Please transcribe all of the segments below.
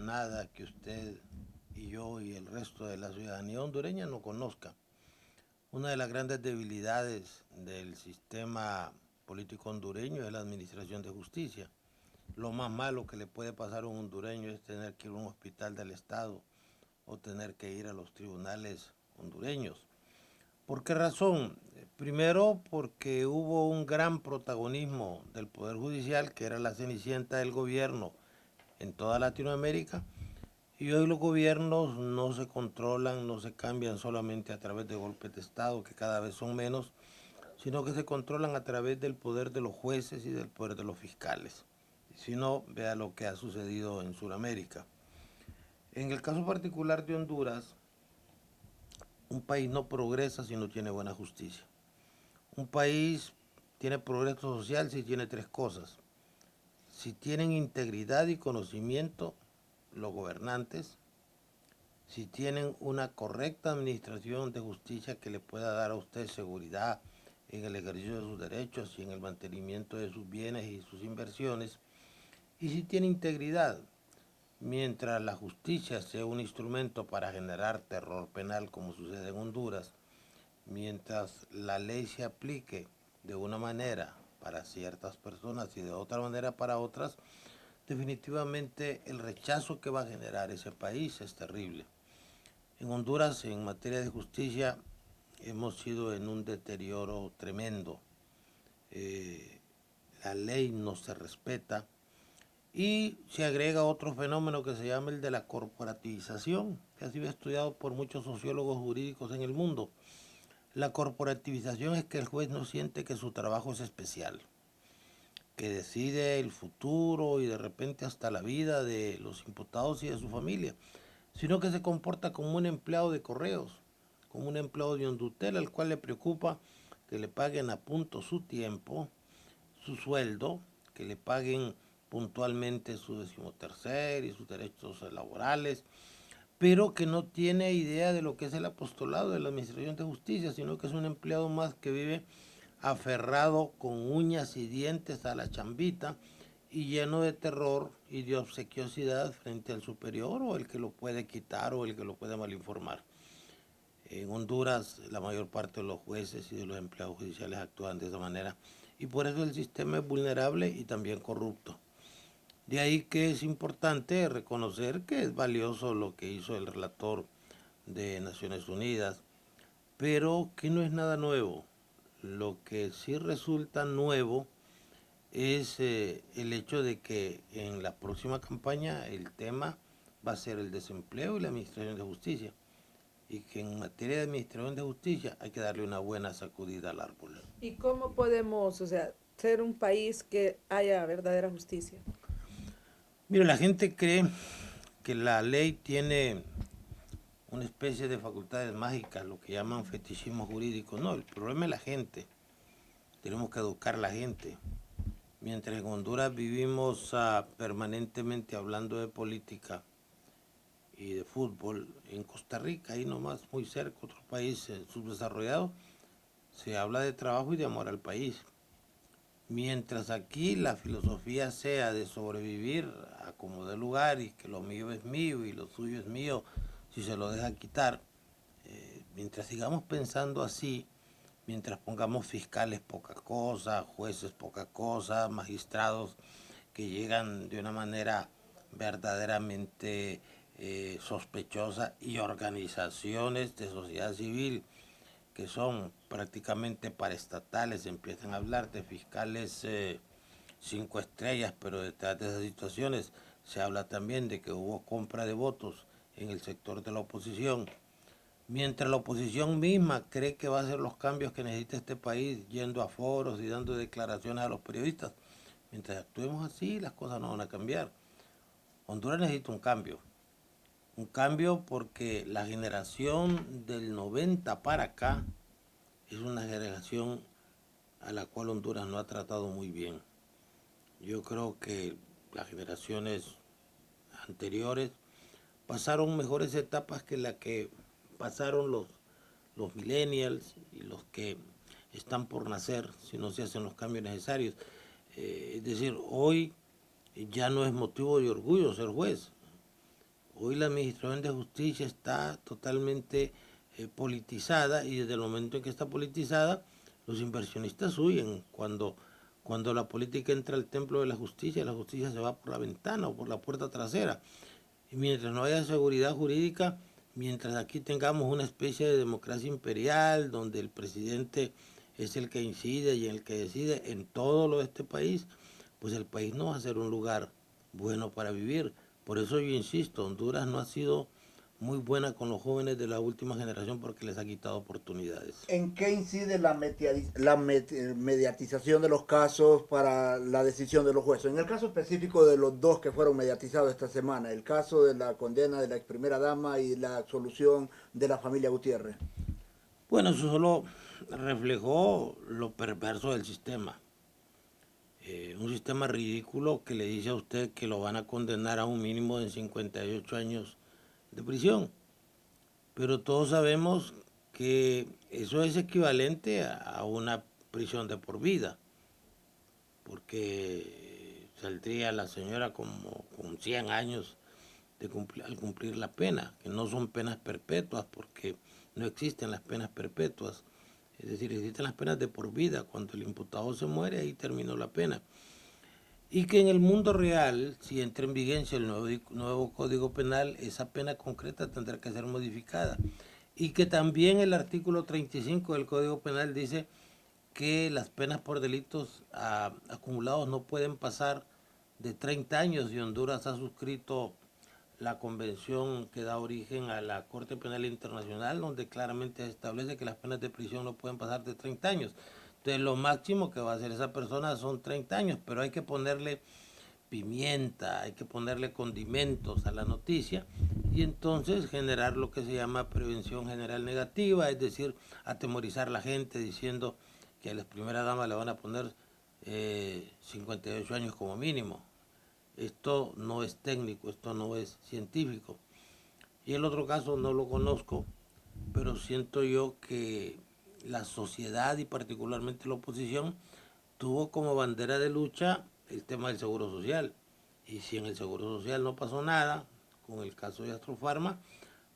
nada que usted y yo y el resto de la ciudadanía hondureña no conozca. Una de las grandes debilidades del sistema político hondureño es la administración de justicia. Lo más malo que le puede pasar a un hondureño es tener que ir a un hospital del Estado o tener que ir a los tribunales hondureños. ¿Por qué razón? Primero, porque hubo un gran protagonismo del Poder Judicial, que era la cenicienta del gobierno en toda Latinoamérica, y hoy los gobiernos no se controlan, no se cambian solamente a través de golpes de Estado, que cada vez son menos, sino que se controlan a través del poder de los jueces y del poder de los fiscales. Si no, vea lo que ha sucedido en Sudamérica. En el caso particular de Honduras, un país no progresa si no tiene buena justicia. Un país tiene progreso social si tiene tres cosas. Si tienen integridad y conocimiento los gobernantes, si tienen una correcta administración de justicia que le pueda dar a usted seguridad en el ejercicio de sus derechos y en el mantenimiento de sus bienes y sus inversiones, y si tiene integridad, mientras la justicia sea un instrumento para generar terror penal como sucede en Honduras, mientras la ley se aplique de una manera para ciertas personas y de otra manera para otras, definitivamente el rechazo que va a generar ese país es terrible. En Honduras, en materia de justicia, hemos ido en un deterioro tremendo. Eh, la ley no se respeta y se agrega otro fenómeno que se llama el de la corporativización, que ha sido estudiado por muchos sociólogos jurídicos en el mundo. La corporativización es que el juez no siente que su trabajo es especial, que decide el futuro y de repente hasta la vida de los imputados y de su familia, sino que se comporta como un empleado de correos, como un empleado de Hondutel al cual le preocupa que le paguen a punto su tiempo, su sueldo, que le paguen puntualmente su decimotercer y sus derechos laborales, pero que no tiene idea de lo que es el apostolado de la Administración de Justicia, sino que es un empleado más que vive aferrado con uñas y dientes a la chambita y lleno de terror y de obsequiosidad frente al superior o el que lo puede quitar o el que lo puede malinformar. En Honduras la mayor parte de los jueces y de los empleados judiciales actúan de esa manera y por eso el sistema es vulnerable y también corrupto. De ahí que es importante reconocer que es valioso lo que hizo el relator de Naciones Unidas, pero que no es nada nuevo. Lo que sí resulta nuevo es el hecho de que en la próxima campaña el tema va a ser el desempleo y la administración de justicia. Y que en materia de administración de justicia hay que darle una buena sacudida al árbol. ¿Y cómo podemos, o sea, ser un país que haya verdadera justicia? Mire, la gente cree que la ley tiene una especie de facultades mágicas, lo que llaman fetichismo jurídico. No, el problema es la gente. Tenemos que educar a la gente. Mientras en Honduras vivimos permanentemente hablando de política y de fútbol, en Costa Rica, ahí nomás muy cerca, otro país subdesarrollado, se habla de trabajo y de amor al país. Mientras aquí la filosofía sea de sobrevivir a como dé lugar y que lo mío es mío y lo suyo es mío, si se lo deja quitar, mientras sigamos pensando así, mientras pongamos fiscales poca cosa, jueces poca cosa, magistrados que llegan de una manera verdaderamente sospechosa y organizaciones de sociedad civil que son prácticamente paraestatales, empiezan a hablar de fiscales 5 estrellas, pero detrás de esas situaciones se habla también de que hubo compra de votos en el sector de la oposición. Mientras la oposición misma cree que va a hacer los cambios que necesita este país, yendo a foros y dando declaraciones a los periodistas, mientras actuemos así, las cosas no van a cambiar. Honduras necesita un cambio porque la generación del 90 para acá es una generación a la cual Honduras no ha tratado muy bien. Yo creo que las generaciones anteriores pasaron mejores etapas que la que pasaron los millennials y los que están por nacer si no se hacen los cambios necesarios. Es decir, hoy ya no es motivo de orgullo ser juez. Hoy la Administración de Justicia está totalmente politizada, y desde el momento en que está politizada, los inversionistas huyen. Cuando la política entra al templo de la justicia se va por la ventana o por la puerta trasera. Y mientras no haya seguridad jurídica, mientras aquí tengamos una especie de democracia imperial, donde el presidente es el que incide y el que decide en todo lo de este país, pues el país no va a ser un lugar bueno para vivir. Por eso yo insisto, Honduras no ha sido muy buena con los jóvenes de la última generación porque les ha quitado oportunidades. ¿En qué incide mediatización de los casos para la decisión de los jueces? En el caso específico de los dos que fueron mediatizados esta semana, el caso de la condena de la ex primera dama y la absolución de la familia Gutiérrez. Bueno, eso solo reflejó lo perverso del sistema. Un sistema ridículo que le dice a usted que lo van a condenar a un mínimo de 58 años de prisión. Pero todos sabemos que eso es equivalente a una prisión de por vida, porque saldría la señora como con 100 años al cumplir la pena, que no son penas perpetuas, porque no existen las penas perpetuas. Es decir, existen las penas de por vida. Cuando el imputado se muere, ahí terminó la pena. Y que en el mundo real, si entra en vigencia el nuevo Código Penal, esa pena concreta tendrá que ser modificada. Y que también el artículo 35 del Código Penal dice que las penas por delitos acumulados no pueden pasar de 30 años, y Honduras ha suscrito la convención que da origen a la Corte Penal Internacional, donde claramente se establece que las penas de prisión no pueden pasar de 30 años. Entonces lo máximo que va a hacer esa persona son 30 años, pero hay que ponerle pimienta, hay que ponerle condimentos a la noticia, y entonces generar lo que se llama prevención general negativa, es decir, atemorizar a la gente diciendo que a las primeras damas le van a poner 58 años como mínimo. Esto no es técnico, esto no es científico. Y el otro caso no lo conozco, pero siento yo que la sociedad y particularmente la oposición tuvo como bandera de lucha el tema del seguro social. Y si en el seguro social no pasó nada con el caso de Astrofarma,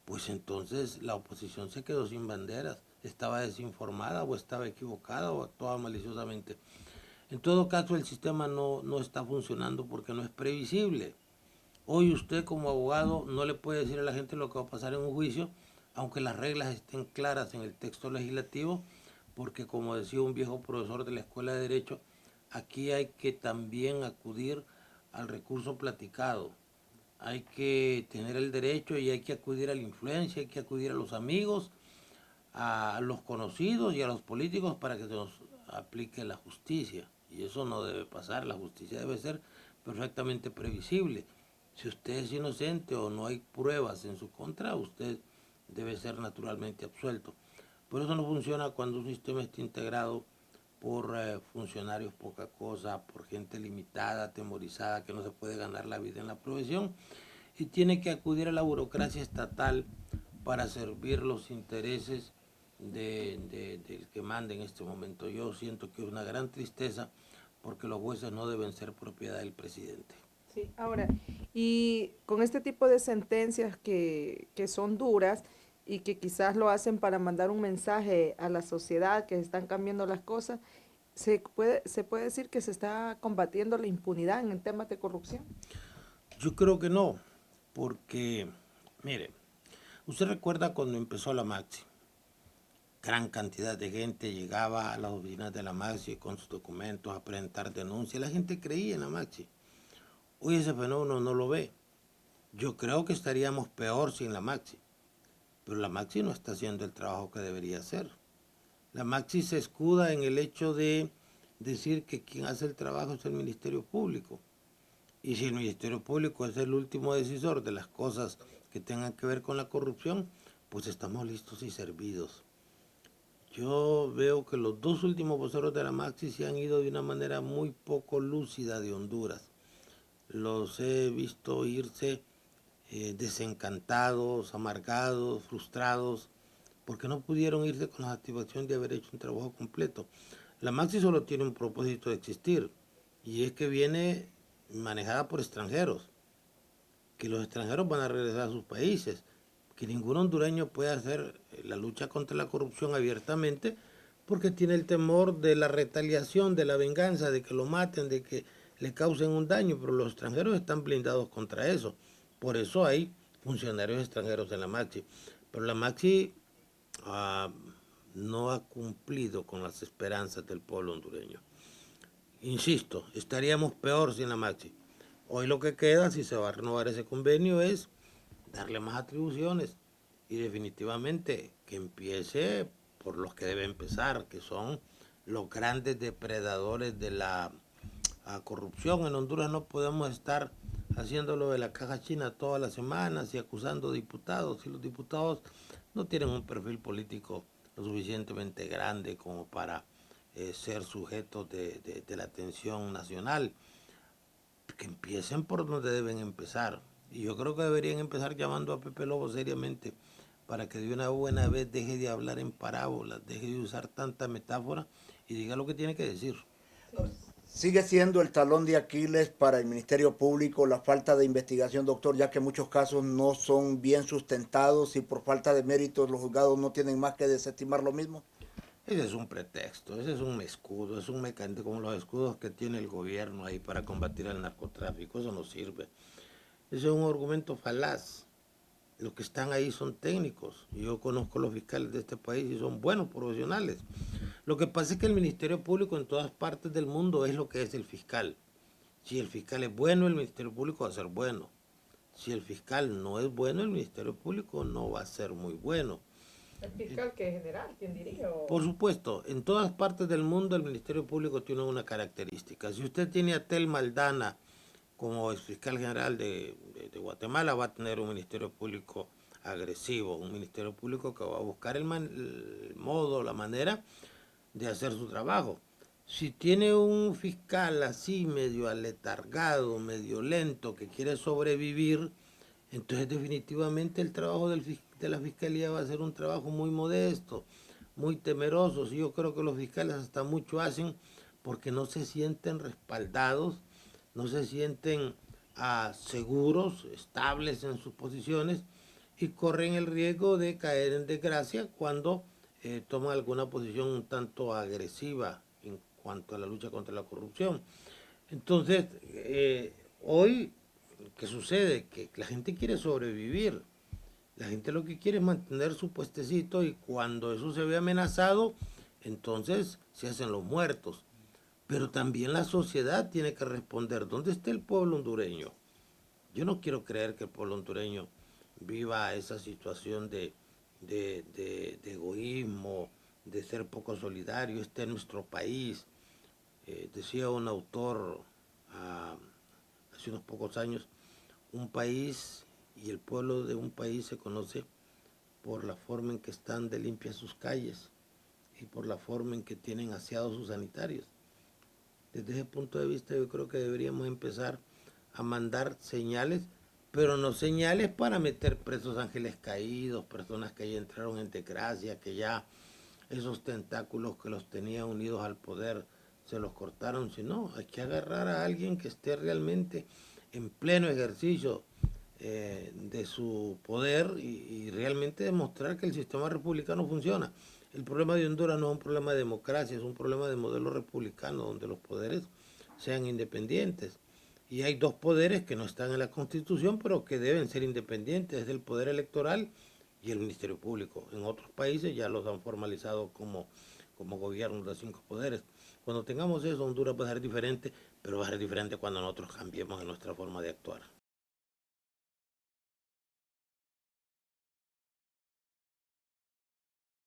pues entonces la oposición se quedó sin banderas, estaba desinformada o estaba equivocada o actuaba maliciosamente. En todo caso, el sistema no está funcionando porque no es previsible. Hoy usted como abogado no le puede decir a la gente lo que va a pasar en un juicio, aunque las reglas estén claras en el texto legislativo, porque como decía un viejo profesor de la Escuela de Derecho, aquí hay que también acudir al recurso platicado. Hay que tener el derecho y hay que acudir a la influencia, hay que acudir a los amigos, a los conocidos y a los políticos para que se nos aplique la justicia. Y eso no debe pasar, la justicia debe ser perfectamente previsible. Si usted es inocente o no hay pruebas en su contra, usted debe ser naturalmente absuelto. Por eso no funciona cuando un sistema está integrado por funcionarios poca cosa, por gente limitada, atemorizada, que no se puede ganar la vida en la profesión, y tiene que acudir a la burocracia estatal para servir los intereses del que manda en este momento. Yo siento que es una gran tristeza porque los jueces no deben ser propiedad del presidente. Sí, ahora, y con este tipo de sentencias que son duras y que quizás lo hacen para mandar un mensaje a la sociedad que están cambiando las cosas, se puede decir que se está combatiendo la impunidad en temas de corrupción. Yo creo que no, porque, mire, usted recuerda cuando empezó la Maxi, gran cantidad de gente llegaba a las oficinas de la Maxi con sus documentos a presentar denuncias, la gente creía en la Maxi. Hoy ese fenómeno no lo ve. Yo creo que estaríamos peor sin la Maxi, pero la Maxi no está haciendo el trabajo que debería hacer. La Maxi se escuda en el hecho de decir que quien hace el trabajo es el Ministerio Público. Y si el Ministerio Público es el último decisor de las cosas que tengan que ver con la corrupción, pues estamos listos y servidos. Yo veo que los dos últimos voceros de la Maxi se han ido de una manera muy poco lúcida de Honduras. Los he visto irse desencantados, amargados, frustrados, porque no pudieron irse con la satisfacción de haber hecho un trabajo completo. La Maxi solo tiene un propósito de existir, y es que viene manejada por extranjeros, que los extranjeros van a regresar a sus países, que ningún hondureño puede hacer la lucha contra la corrupción abiertamente porque tiene el temor de la retaliación, de la venganza, de que lo maten, de que le causen un daño, pero los extranjeros están blindados contra eso. Por eso hay funcionarios extranjeros en la Maxi. Pero la Maxi no ha cumplido con las esperanzas del pueblo hondureño. Insisto, estaríamos peor sin la Maxi. Hoy lo que queda, si se va a renovar ese convenio, es darle más atribuciones y definitivamente que empiece por los que debe empezar, que son los grandes depredadores de la corrupción. En Honduras no podemos estar haciéndolo de la caja china todas las semanas y acusando diputados. Si los diputados no tienen un perfil político lo suficientemente grande como para ser sujetos de la atención nacional, que empiecen por donde deben empezar. Y yo creo que deberían empezar llamando a Pepe Lobo seriamente para que de una buena vez deje de hablar en parábolas, deje de usar tanta metáfora y diga lo que tiene que decir. Sigue siendo el talón de Aquiles para el Ministerio Público la falta de investigación, doctor, ya que muchos casos no son bien sustentados y por falta de méritos los juzgados no tienen más que desestimar lo mismo. Ese es un pretexto, ese es un escudo, es un mecanismo como los escudos que tiene el gobierno ahí para combatir el narcotráfico, eso no sirve. Ese es un argumento falaz. Los que están ahí son técnicos. Yo conozco los fiscales de este país y son buenos profesionales. Lo que pasa es que el Ministerio Público en todas partes del mundo es lo que es el fiscal. Si el fiscal es bueno, el Ministerio Público va a ser bueno. Si el fiscal no es bueno, el Ministerio Público no va a ser muy bueno. ¿El fiscal que es general, quien dirige? Por supuesto, en todas partes del mundo el Ministerio Público tiene una característica. Si usted tiene a Tel Maldana como fiscal general de Guatemala, va a tener un Ministerio Público agresivo, un Ministerio Público que va a buscar el modo, la manera de hacer su trabajo. Si tiene un fiscal así medio aletargado, medio lento, que quiere sobrevivir, entonces definitivamente el trabajo de la fiscalía va a ser un trabajo muy modesto, muy temeroso. Y yo creo que los fiscales hasta mucho hacen porque no se sienten respaldados, no se sienten seguros, estables en sus posiciones y corren el riesgo de caer en desgracia cuando toman alguna posición un tanto agresiva en cuanto a la lucha contra la corrupción. Entonces, hoy, ¿qué sucede? Que la gente quiere sobrevivir. La gente lo que quiere es mantener su puestecito y cuando eso se ve amenazado, entonces se hacen los muertos. Pero también la sociedad tiene que responder. ¿Dónde está el pueblo hondureño? Yo no quiero creer que el pueblo hondureño viva esa situación de egoísmo, de ser poco solidario. Este es nuestro país. Decía un autor hace unos pocos años, un país y el pueblo de un país se conoce por la forma en que están de limpias sus calles y por la forma en que tienen aseados sus sanitarios. Desde ese punto de vista yo creo que deberíamos empezar a mandar señales, pero no señales para meter presos ángeles caídos, personas que ya entraron en desgracia, que ya esos tentáculos que los tenían unidos al poder se los cortaron, sino hay que agarrar a alguien que esté realmente en pleno ejercicio de su poder y realmente demostrar que el sistema republicano funciona. El problema de Honduras no es un problema de democracia, es un problema de modelo republicano, donde los poderes sean independientes. Y hay dos poderes que no están en la Constitución, pero que deben ser independientes, es el poder electoral y el Ministerio Público. En otros países ya los han formalizado como gobiernos de 5 poderes. Cuando tengamos eso, Honduras va a ser diferente, pero va a ser diferente cuando nosotros cambiemos en nuestra forma de actuar.